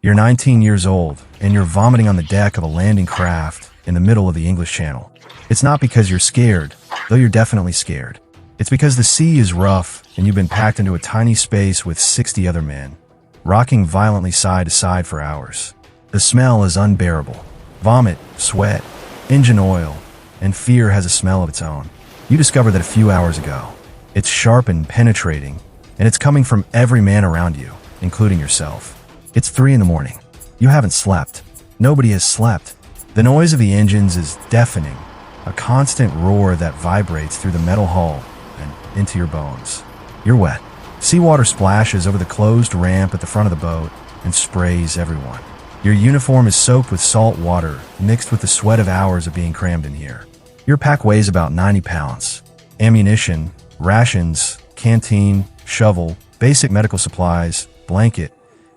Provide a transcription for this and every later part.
You're 19 years old, and you're vomiting on the deck of a landing craft in the middle of the English Channel. It's not because you're scared, though you're definitely scared. It's because the sea is rough, and you've been packed into a tiny space with 60 other men, rocking violently side to side for hours. The smell is unbearable. Vomit, sweat, engine oil, and fear has a smell of its own. You discover that a few hours ago. It's sharp and penetrating, and it's coming from every man around you, including yourself. It's 3 a.m. You haven't slept. Nobody has slept. The noise of the engines is deafening, a constant roar that vibrates through the metal hull and into your bones. You're wet. Seawater splashes over the closed ramp at the front of the boat and sprays everyone. Your uniform is soaked with salt water mixed with the sweat of hours of being crammed in here. Your pack weighs about 90 pounds. Ammunition, rations, canteen, shovel, basic medical supplies, blanket,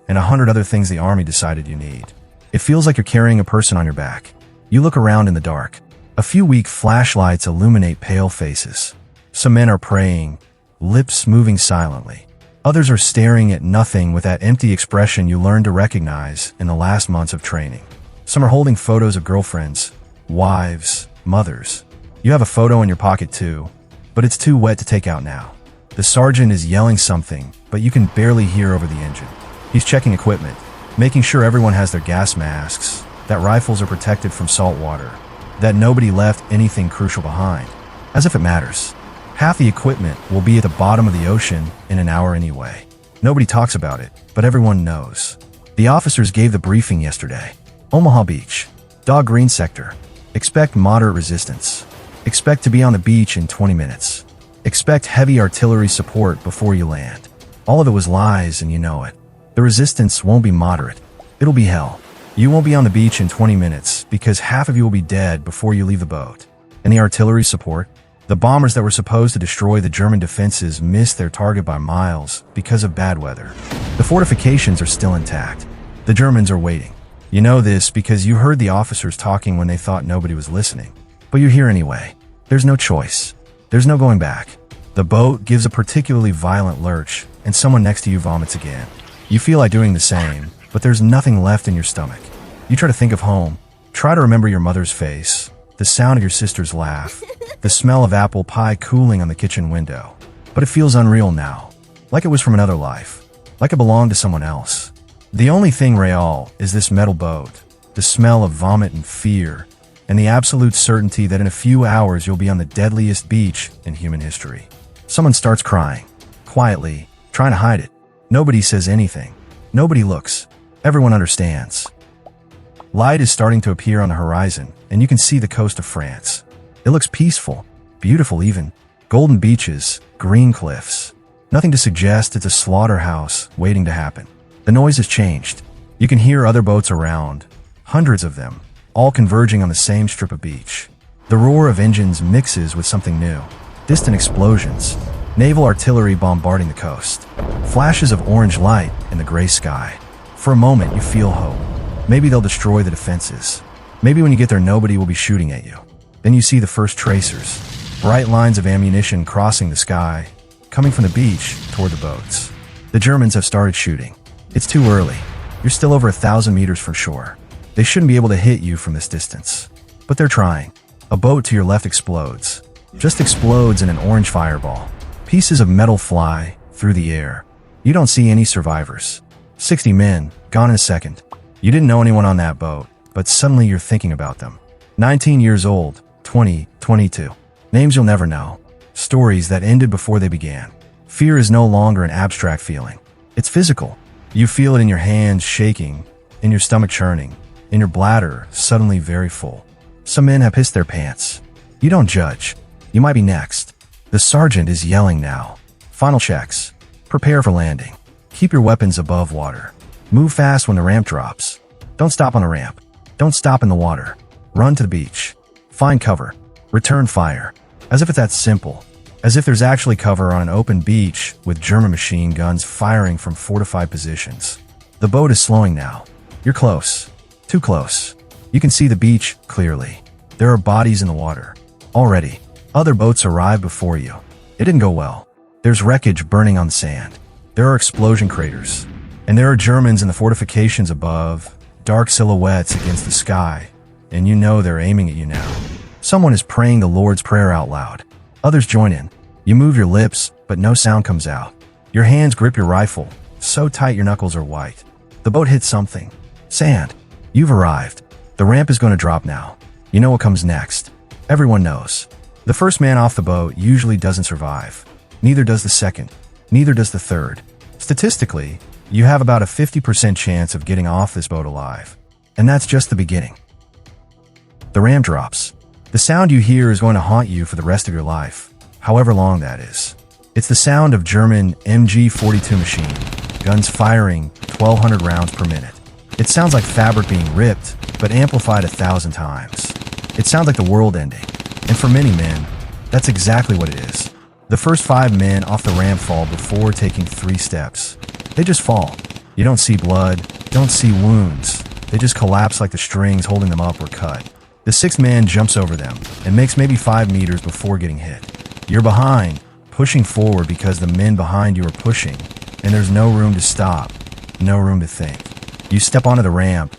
and 100 other things the Army decided you need. It feels like you're carrying a person on your back. You look around in the dark. A few weak flashlights illuminate pale faces. Some men are praying, lips moving silently. Others are staring at nothing with that empty expression you learned to recognize in the last months of training. Some are holding photos of girlfriends, wives, mothers. You have a photo in your pocket too, but it's too wet to take out now. The sergeant is yelling something, but you can barely hear over the engine. He's checking equipment, making sure everyone has their gas masks, that rifles are protected from salt water, that nobody left anything crucial behind. As if it matters. Half the equipment will be at the bottom of the ocean in an hour anyway. Nobody talks about it, but everyone knows. The officers gave the briefing yesterday. Omaha Beach. Dog Green Sector. Expect moderate resistance. Expect to be on the beach in 20 minutes. Expect heavy artillery support before you land. All of it was lies and you know it. The resistance won't be moderate. It'll be hell. You won't be on the beach in 20 minutes because half of you will be dead before you leave the boat. And the artillery support? The bombers that were supposed to destroy the German defenses missed their target by miles because of bad weather. The fortifications are still intact. The Germans are waiting. You know this because you heard the officers talking when they thought nobody was listening. But you're here anyway. There's no choice. There's no going back. The boat gives a particularly violent lurch, and someone next to you vomits again. You feel like doing the same, but there's nothing left in your stomach. You try to think of home. Try to remember your mother's face, the sound of your sister's laugh, the smell of apple pie cooling on the kitchen window. But it feels unreal now, like it was from another life, like it belonged to someone else. The only thing real is this metal boat, the smell of vomit and fear, and the absolute certainty that in a few hours you'll be on the deadliest beach in human history. Someone starts crying, quietly, trying to hide it. Nobody says anything. Nobody looks. Everyone understands. Light is starting to appear on the horizon, and you can see the coast of France. It looks peaceful, beautiful even. Golden beaches, green cliffs. Nothing to suggest it's a slaughterhouse waiting to happen. The noise has changed. You can hear other boats around, hundreds of them, all converging on the same strip of beach. The roar of engines mixes with something new. Distant explosions. Naval artillery bombarding the coast. Flashes of orange light in the gray sky. For a moment, you feel hope. Maybe they'll destroy the defenses. Maybe when you get there, nobody will be shooting at you. Then you see the first tracers. Bright lines of ammunition crossing the sky, coming from the beach toward the boats. The Germans have started shooting. It's too early. You're still over 1,000 meters from shore. They shouldn't be able to hit you from this distance. But they're trying. A boat to your left explodes. Just explodes in an orange fireball. Pieces of metal fly through the air. You don't see any survivors. 60 men, gone in a second. You didn't know anyone on that boat, but suddenly you're thinking about them. 19 years old, 20, 22. Names you'll never know. Stories that ended before they began. Fear is no longer an abstract feeling. It's physical. You feel it in your hands shaking, in your stomach churning, in your bladder suddenly very full. Some men have pissed their pants. You don't judge. You might be next. The sergeant is yelling now. Final checks. Prepare for landing. Keep your weapons above water. Move fast when the ramp drops. Don't stop on the ramp. Don't stop in the water. Run to the beach. Find cover. Return fire. As if it's that simple. As if there's actually cover on an open beach with German machine guns firing from fortified positions. The boat is slowing now. You're close. Too close. You can see the beach clearly. There are bodies in the water. Already. Other boats arrived before you. It didn't go well. There's wreckage burning on the sand. There are explosion craters. And there are Germans in the fortifications above, dark silhouettes against the sky, and you know they're aiming at you now. Someone is praying the Lord's Prayer out loud. Others join in. You move your lips, but no sound comes out. Your hands grip your rifle, so tight your knuckles are white. The boat hits something. Sand. You've arrived. The ramp is going to drop now. You know what comes next. Everyone knows. The first man off the boat usually doesn't survive. Neither does the second. Neither does the third. Statistically, you have about a 50% chance of getting off this boat alive. And that's just the beginning. The ramp drops. The sound you hear is going to haunt you for the rest of your life, however long that is. It's the sound of German MG-42 machine, guns firing 1,200 rounds per minute. It sounds like fabric being ripped, but amplified 1,000 times. It sounds like the world ending. And for many men, that's exactly what it is. The first 5 men off the ramp fall before taking 3 steps. They just fall. You don't see blood, don't see wounds. They just collapse like the strings holding them up were cut. The 6th man jumps over them and makes maybe 5 meters before getting hit. You're behind, pushing forward because the men behind you are pushing, and there's no room to stop, no room to think. You step onto the ramp,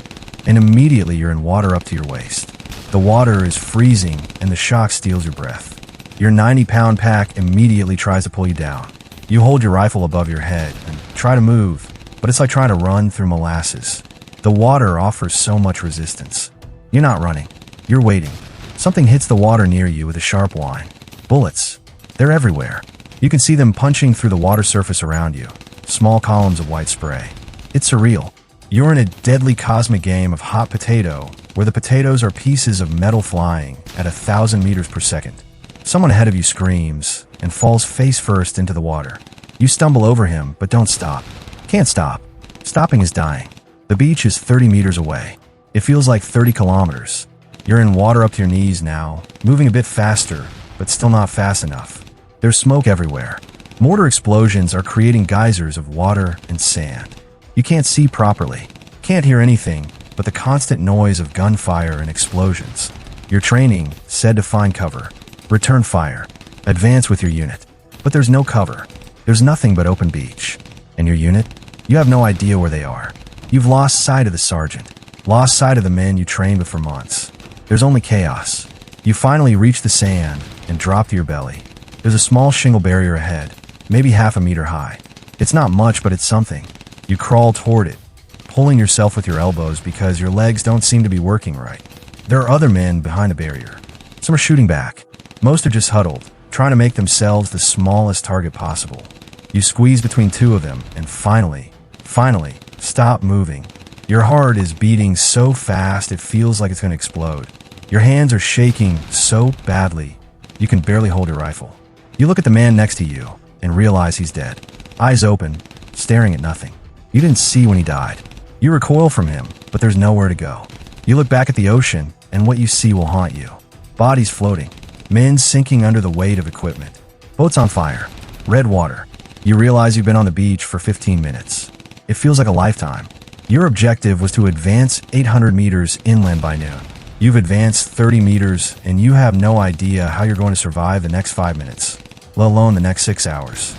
and immediately you're in water up to your waist. The water is freezing, and the shock steals your breath. Your 90-pound pack immediately tries to pull you down. You hold your rifle above your head and try to move, but it's like trying to run through molasses. The water offers so much resistance. You're not running. You're waiting. Something hits the water near you with a sharp whine. Bullets. They're everywhere. You can see them punching through the water surface around you. Small columns of white spray. It's surreal. You're in a deadly cosmic game of hot potato, where the potatoes are pieces of metal flying at 1,000 meters per second. Someone ahead of you screams and falls face first into the water. You stumble over him, but don't stop. Can't stop. Stopping is dying. The beach is 30 meters away. It feels like 30 kilometers. You're in water up to your knees now, moving a bit faster, but still not fast enough. There's smoke everywhere. Mortar explosions are creating geysers of water and sand. You can't see properly, can't hear anything but the constant noise of gunfire and explosions. Your training said to find cover, return fire, advance with your unit. But there's no cover. There's nothing but open beach. And your unit? You have no idea where they are. You've lost sight of the sergeant, lost sight of the men you trained with for months. There's only chaos. You finally reach the sand and drop to your belly. There's a small shingle barrier ahead, maybe half a meter high. It's not much, but it's something. You crawl toward it, pulling yourself with your elbows because your legs don't seem to be working right. There are other men behind the barrier. Some are shooting back. Most are just huddled, trying to make themselves the smallest target possible. You squeeze between 2 of them and finally, stop moving. Your heart is beating so fast it feels like it's going to explode. Your hands are shaking so badly, you can barely hold your rifle. You look at the man next to you and realize he's dead. Eyes open, staring at nothing. You didn't see when he died. You recoil from him, but there's nowhere to go. You look back at the ocean, and what you see will haunt you. Bodies floating. Men sinking under the weight of equipment. Boats on fire. Red water. You realize you've been on the beach for 15 minutes. It feels like a lifetime. Your objective was to advance 800 meters inland by noon. You've advanced 30 meters, and you have no idea how you're going to survive the next 5 minutes, let alone the next 6 hours.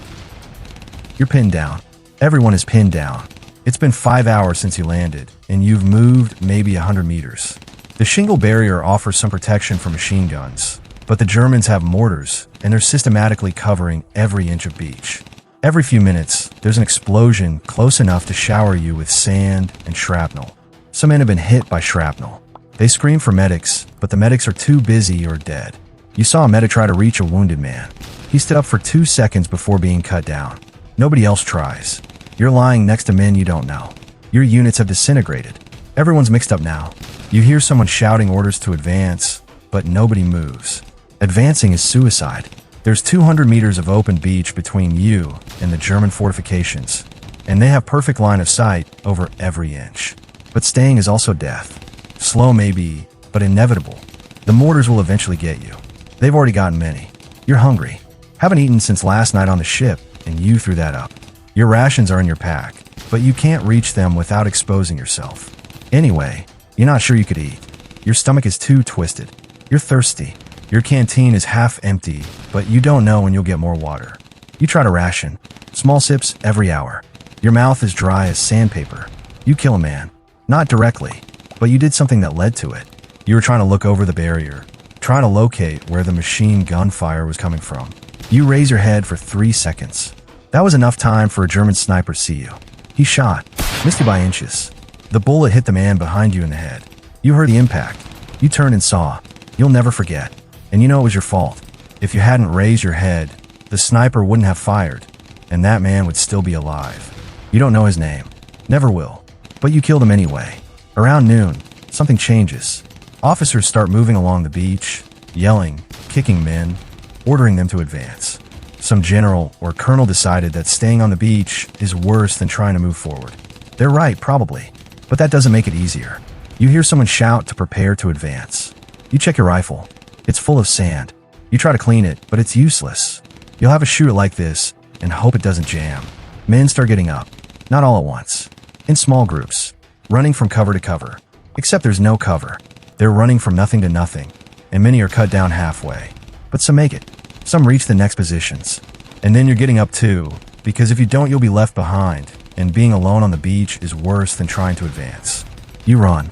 You're pinned down. Everyone is pinned down. It's been 5 hours since you landed, and you've moved maybe 100 meters. The shingle barrier offers some protection from machine guns, but the Germans have mortars, and they're systematically covering every inch of beach. Every few minutes, there's an explosion close enough to shower you with sand and shrapnel. Some men have been hit by shrapnel. They scream for medics, but the medics are too busy or dead. You saw a medic try to reach a wounded man. He stood up for 2 seconds before being cut down. Nobody else tries. You're lying next to men you don't know. Your units have disintegrated. Everyone's mixed up now. You hear someone shouting orders to advance, but nobody moves. Advancing is suicide. There's 200 meters of open beach between you and the German fortifications, and they have perfect line of sight over every inch. But staying is also death. Slow maybe, but inevitable. The mortars will eventually get you. They've already gotten many. You're hungry. Haven't eaten since last night on the ship, and you threw that up. Your rations are in your pack, but you can't reach them without exposing yourself. Anyway, you're not sure you could eat. Your stomach is too twisted. You're thirsty. Your canteen is half empty, but you don't know when you'll get more water. You try to ration. Small sips every hour. Your mouth is dry as sandpaper. You kill a man. Not directly, but you did something that led to it. You were trying to look over the barrier, trying to locate where the machine gun fire was coming from. You raise your head for 3 seconds. That was enough time for a German sniper to see you. He shot, missed you by inches. The bullet hit the man behind you in the head. You heard the impact. You turned and saw. You'll never forget. And you know it was your fault. If you hadn't raised your head, the sniper wouldn't have fired, and that man would still be alive. You don't know his name. Never will. But you killed him anyway. Around noon, something changes. Officers start moving along the beach, yelling, kicking men, ordering them to advance. Some general or colonel decided that staying on the beach is worse than trying to move forward. They're right, probably, but that doesn't make it easier. You hear someone shout to prepare to advance. You check your rifle. It's full of sand. You try to clean it, but it's useless. You'll have a shooter like this and hope it doesn't jam. Men start getting up, not all at once, in small groups, running from cover to cover. Except there's no cover. They're running from nothing to nothing, and many are cut down halfway. But some make it. Some reach the next positions. And then you're getting up too, because if you don't, you'll be left behind, and being alone on the beach is worse than trying to advance. You run.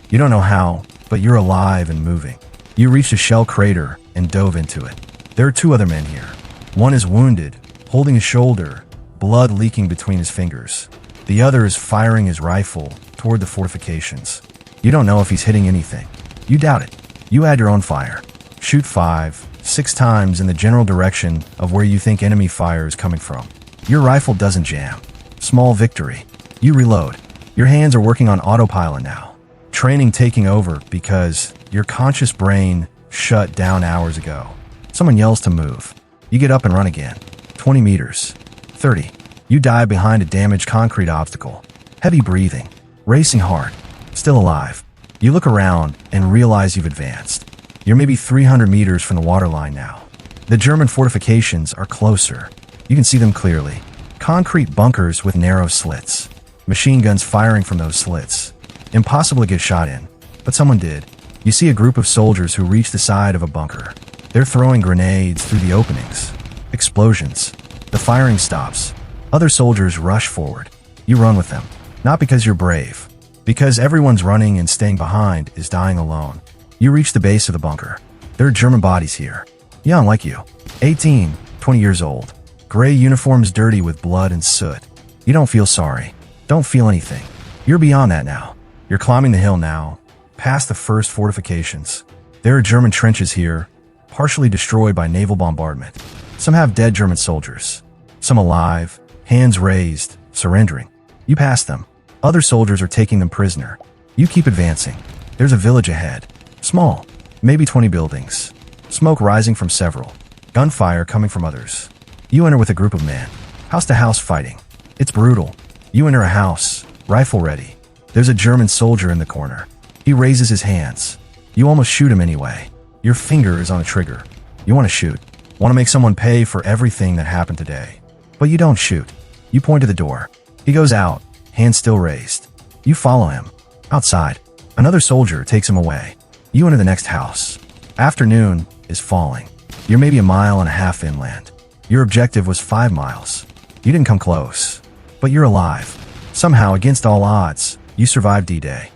You don't know how, but you're alive and moving. You reached a shell crater and dove into it. There are 2 other men here. One is wounded, holding his shoulder, blood leaking between his fingers. The other is firing his rifle toward the fortifications. You don't know if he's hitting anything. You doubt it. You add your own fire. Shoot 5, 6 times in the general direction of where you think enemy fire is coming from. Your rifle doesn't jam. Small victory. You reload. Your hands are working on autopilot now. Training taking over because your conscious brain shut down hours ago. Someone yells to move. You get up and run again. 20 meters. 30. You dive behind a damaged concrete obstacle. Heavy breathing. Racing hard. Still alive. You look around and realize you've advanced. You're maybe 300 meters from the waterline now. The German fortifications are closer. You can see them clearly. Concrete bunkers with narrow slits. Machine guns firing from those slits. Impossible to get shot in, but someone did. You see a group of soldiers who reach the side of a bunker. They're throwing grenades through the openings. Explosions. The firing stops. Other soldiers rush forward. You run with them. Not because you're brave. Because everyone's running and staying behind is dying alone. You reach the base of the bunker. There are German bodies here. Young like you. 18, 20 years old. Gray uniforms dirty with blood and soot. You don't feel sorry. Don't feel anything. You're beyond that now. You're climbing the hill now, past the first fortifications. There are German trenches here, partially destroyed by naval bombardment. Some have dead German soldiers. Some alive, hands raised, surrendering. You pass them. Other soldiers are taking them prisoner. You keep advancing. There's a village ahead. Small, maybe 20 buildings. Smoke rising from several. Gunfire coming from others. You enter with a group of men. House to house fighting. It's brutal. You enter a house, rifle ready. There's a German soldier in the corner. He raises his hands. You almost shoot him anyway. Your finger is on the trigger. You want to shoot. Want to make someone pay for everything that happened today. But you don't shoot. You point to the door. He goes out, hand still raised. You follow him. Outside, another soldier takes him away. You enter the next house. Afternoon is falling. You're maybe a mile and a half inland. Your objective was 5 miles. You didn't come close. But you're alive. Somehow, against all odds, you survived D-Day.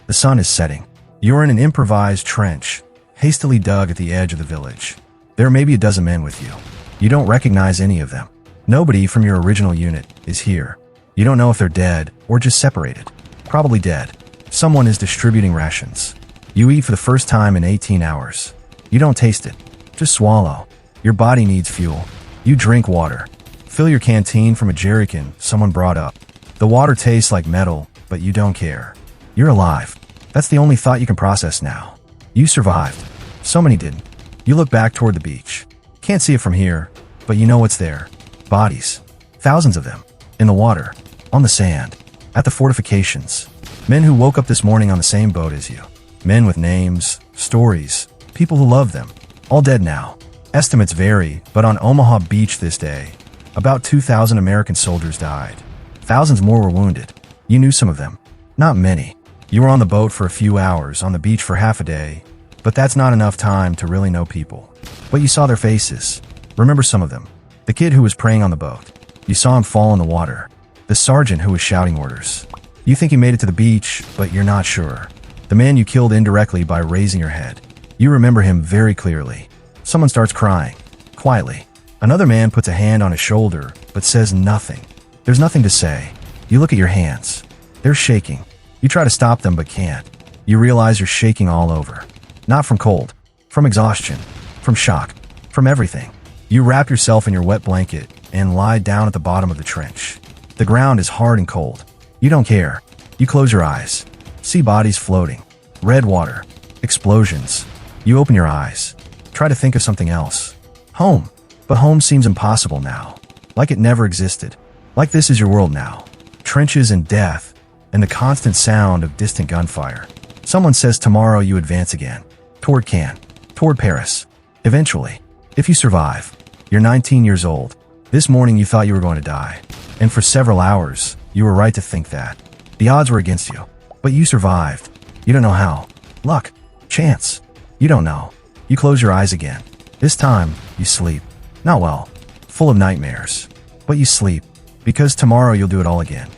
The sun is setting. You're in an improvised trench, hastily dug at the edge of the village. There are maybe a dozen men with you. You don't recognize any of them. Nobody from your original unit is here. You don't know if they're dead or just separated. Probably dead. Someone is distributing rations. You eat for the first time in 18 hours. You don't taste it. Just swallow. Your body needs fuel. You drink water. Fill your canteen from a jerrycan someone brought up. The water tastes like metal, but you don't care. You're alive. That's the only thought you can process now. You survived. So many didn't. You look back toward the beach. Can't see it from here, but you know what's there. Bodies. Thousands of them. In the water. On the sand. At the fortifications. Men who woke up this morning on the same boat as you. Men with names, stories, people who love them. All dead now. Estimates vary, but on Omaha Beach this day, about 2,000 American soldiers died. Thousands more were wounded. You knew some of them. Not many. You were on the boat for a few hours, on the beach for half a day, but that's not enough time to really know people. But you saw their faces. Remember some of them. The kid who was praying on the boat. You saw him fall in the water. The sergeant who was shouting orders. You think he made it to the beach, but you're not sure. The man you killed indirectly by raising your head. You remember him very clearly. Someone starts crying. Quietly. Another man puts a hand on his shoulder, but says nothing. There's nothing to say. You look at your hands. They're shaking. You try to stop them, but can't. You realize you're shaking all over. Not from cold. From exhaustion. From shock. From everything. You wrap yourself in your wet blanket and lie down at the bottom of the trench. The ground is hard and cold. You don't care. You close your eyes. See bodies floating. Red water. Explosions. You open your eyes. Try to think of something else. Home. But home seems impossible now. Like it never existed. Like this is your world now. Trenches and death, and the constant sound of distant gunfire. Someone says tomorrow you advance again. Toward Cannes. Toward Paris. Eventually. If you survive. You're 19 years old. This morning you thought you were going to die. And for several hours, you were right to think that. The odds were against you. But you survived. You don't know how. Luck. Chance. You don't know. You close your eyes again. This time, you sleep. Not well. Full of nightmares. But you sleep. Because tomorrow you'll do it all again.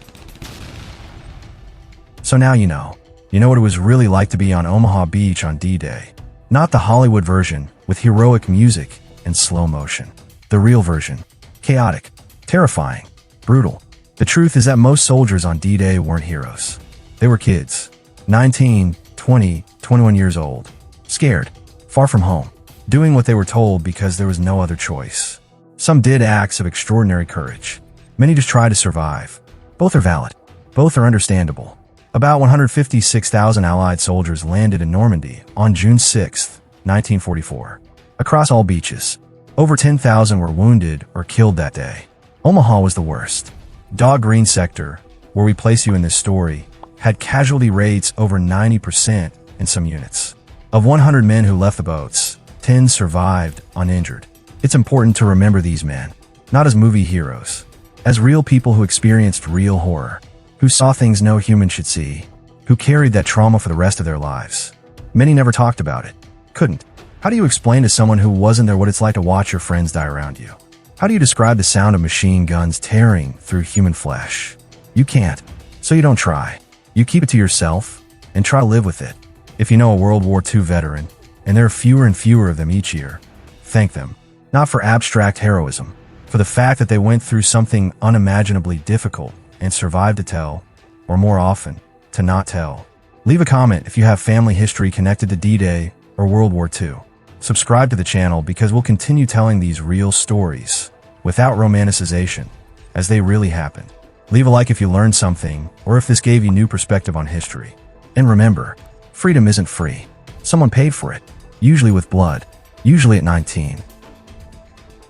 So now you know. You know what it was really like to be on Omaha Beach on D-Day. Not the Hollywood version, with heroic music and slow motion. The real version. Chaotic. Terrifying. Brutal. The truth is that most soldiers on D-Day weren't heroes. They were kids. 19, 20, 21 years old. Scared. Far from home. Doing what they were told because there was no other choice. Some did acts of extraordinary courage. Many just tried to survive. Both are valid. Both are understandable. About 156,000 Allied soldiers landed in Normandy on June 6, 1944. Across all beaches. Over 10,000 were wounded or killed that day. Omaha was the worst. Dog Green Sector, where we place you in this story, had casualty rates over 90% in some units. Of 100 men who left the boats, 10 survived uninjured. It's important to remember these men, not as movie heroes, as real people who experienced real horror, who saw things no human should see, who carried that trauma for the rest of their lives. Many never talked about it. Couldn't. How do you explain to someone who wasn't there what it's like to watch your friends die around you? How do you describe the sound of machine guns tearing through human flesh? You can't. So you don't try. You keep it to yourself and try to live with it. If you know a World War II veteran, and there are fewer and fewer of them each year, thank them. Not for abstract heroism, for the fact that they went through something unimaginably difficult and survived to tell, or more often, to not tell. Leave a comment if you have family history connected to D-Day or World War II. Subscribe to the channel because we'll continue telling these real stories, without romanticization, as they really happened. Leave a like if you learned something, or if this gave you new perspective on history. And remember, freedom isn't free. Someone paid for it, usually with blood, usually at 19.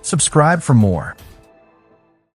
Subscribe for more.